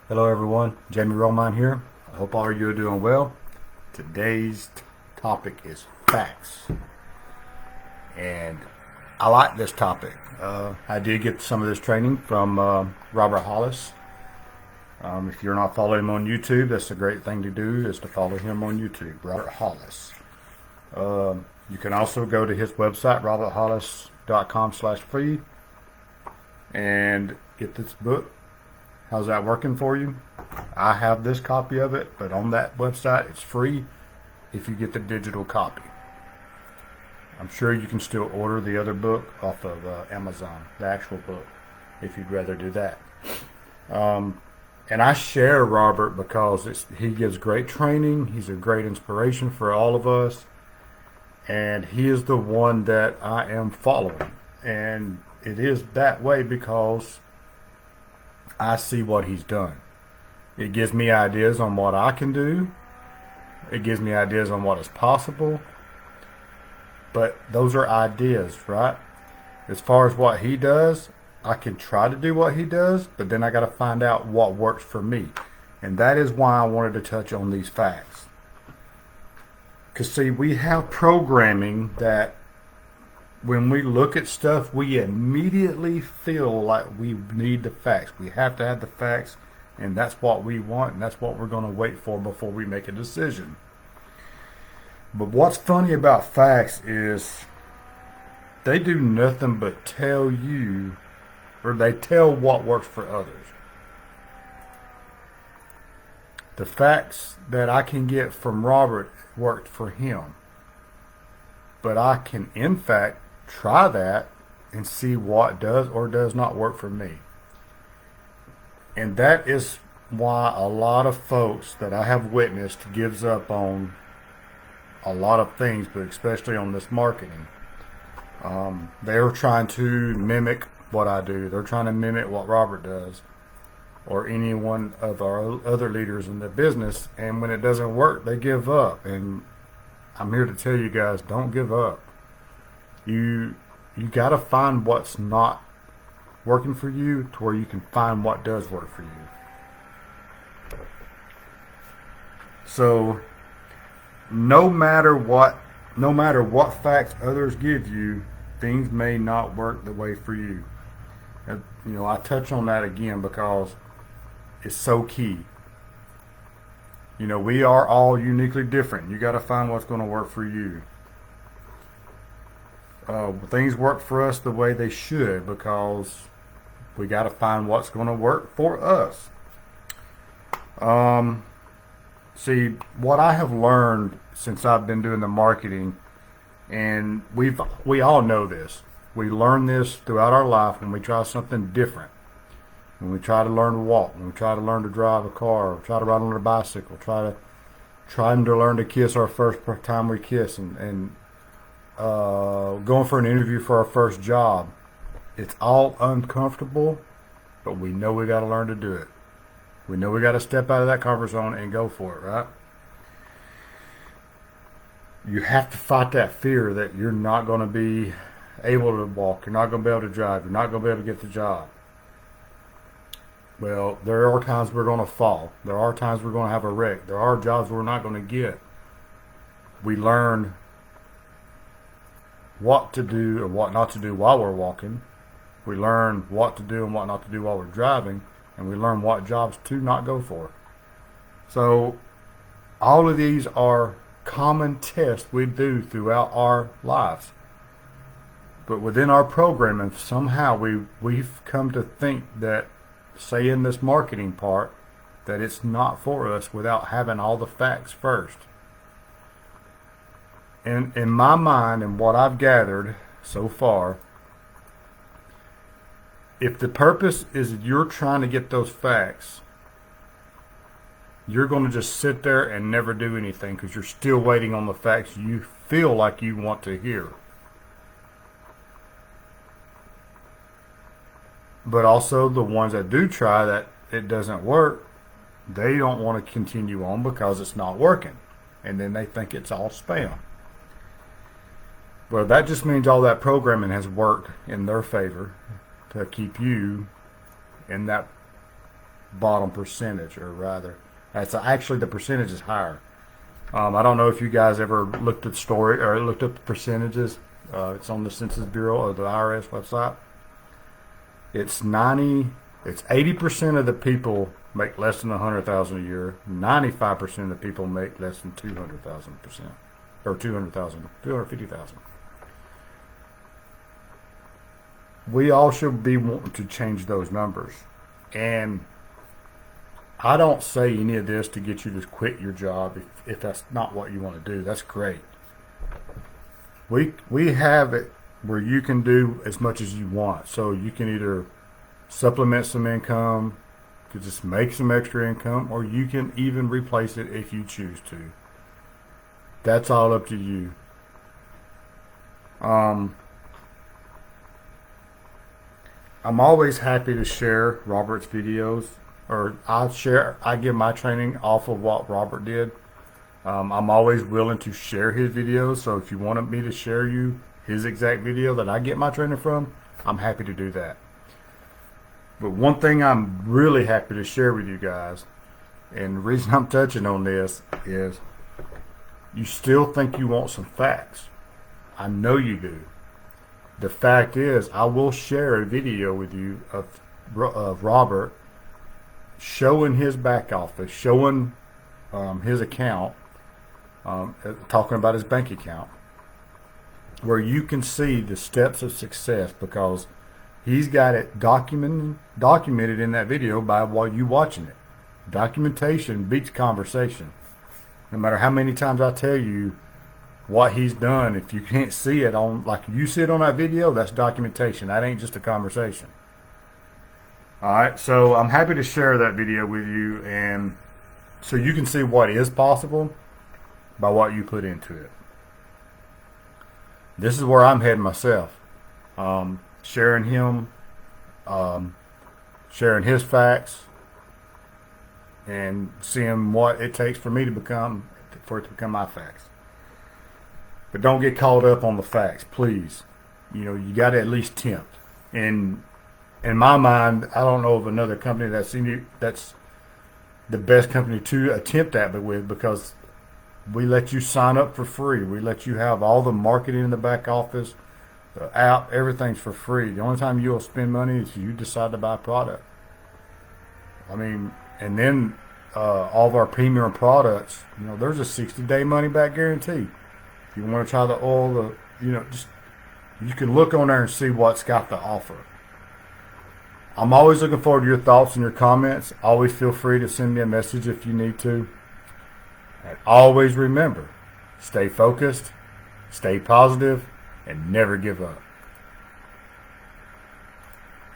Hello everyone, Jamie Romine here. I hope all of you are doing well. Today's topic is facts. And I like this topic. I did get some of this training from Robert Hollis. If you're not following him on YouTube, that's a great thing to do, is to follow him on YouTube, Robert Hollis. You can also go to his website, roberthollis.com/free, and get this book. How's that working for you? I have this copy of it, but on that website it's free if you get the digital copy. I'm sure you can still order the other book off of Amazon, the actual book, if you'd rather do that. And I share Robert because he gives great training. He's a great inspiration for all of us. And he is the one that I am following. And it is that way because I see what he's done. It gives me ideas on what I can do. It gives me ideas on what is possible. But those are ideas, right? As far as what he does, I can try to do what he does, but then I got to find out what works for me. And that is why I wanted to touch on these facts. Because see, we have programming that when we look at stuff, we immediately feel like we need the facts. We have to have the facts, and that's what we want, and that's what we're going to wait for before we make a decision. But what's funny about facts is they do nothing but tell you, or they tell what works for others. The facts that I can get from Robert worked for him. But I can, in fact, try that and see what does or does not work for me. And that is why a lot of folks that I have witnessed gives up on a lot of things, but especially on this marketing. They're trying to mimic what I do. They're trying to mimic what Robert does, or any one of our other leaders in the business. And when it doesn't work, they give up. And I'm here to tell you guys, don't give up. You got to find what's not working for you to where you can find what does work for you. So no matter what facts others give you, things may not work the way for you. I touch on that again because it's so key. We are all uniquely different. You got to find what's going to work for you. Things work for us the way they should because we got to find what's going to work for us. See, what I have learned since I've been doing the marketing, and we all know this. We learn this throughout our life when we try something different. When we try to learn to walk, when we try to learn to drive a car, or try to ride on a bicycle, trying to learn to kiss our first time we kiss, and going for an interview for our first job. It's all uncomfortable, but we know we got to learn to do it. We know we got to step out of that comfort zone and go for it, right? You have to fight that fear that you're not going to be able to walk, you're not going to be able to drive, you're not going to be able to get the job. Well, there are times we're going to fall. There are times we're going to have a wreck. There are jobs we're not going to get. We learn what to do and what not to do while we're walking. We learn what to do and what not to do while we're driving. And we learn what jobs to not go for. So all of these are common tests we do throughout our lives. But within our programming, somehow we've come to think that, say in this marketing part, that it's not for us without having all the facts first. And in my mind and what I've gathered so far, if the purpose is you're trying to get those facts, you're going to just sit there and never do anything because you're still waiting on the facts you feel like you want to hear. But also the ones that do try that it doesn't work, they don't want to continue on because it's not working. And then they think it's all spam. Well, that just means all that programming has worked in their favor to keep you in that bottom percentage, or rather, that's actually the percentage is higher. I don't know if you guys ever looked at story or looked up the percentages. It's on the Census Bureau or the IRS website. It's 80% of the people make less than 100,000 a year. 95% of the people make less than 200,000%, or 250,000. We all should be wanting to change those numbers, and I don't say any of this to get you to quit your job if that's not what you want to do. That's great. We have it where you can do as much as you want. So you can either supplement some income, to just make some extra income, or you can even replace it if you choose to. That's all up to you. I'm always happy to share Robert's videos, or I give my training off of what Robert did. I'm always willing to share his videos, so if you wanted me to share you his exact video that I get my training from, I'm happy to do that. But one thing I'm really happy to share with you guys, and the reason I'm touching on this is you still think you want some facts. I know you do. The fact is, I will share a video with you of Robert showing his back office, showing his account, talking about his bank account, where you can see the steps of success, because he's got it documented in that video by while you watching it. Documentation beats conversation. No matter how many times I tell you what he's done, if you can't see it on, like you see it on that video, that's documentation. That ain't just a conversation. Alright, so I'm happy to share that video with you, and so you can see what is possible by what you put into it. This is where I'm heading myself. Sharing his facts, and seeing what it takes for it to become my facts. But don't get caught up on the facts, please. You got to at least tempt. And in my mind, I don't know of another company that's the best company to attempt that with, because we let you sign up for free. We let you have all the marketing in the back office, the app, everything's for free. The only time you'll spend money is if you decide to buy a product. And then all of our premium products, there's a 60-day money-back guarantee. If you want to try the oil, just you can look on there and see what's got the offer. I'm always looking forward to your thoughts and your comments. Always feel free to send me a message if you need to. And always remember, stay focused, stay positive, and never give up.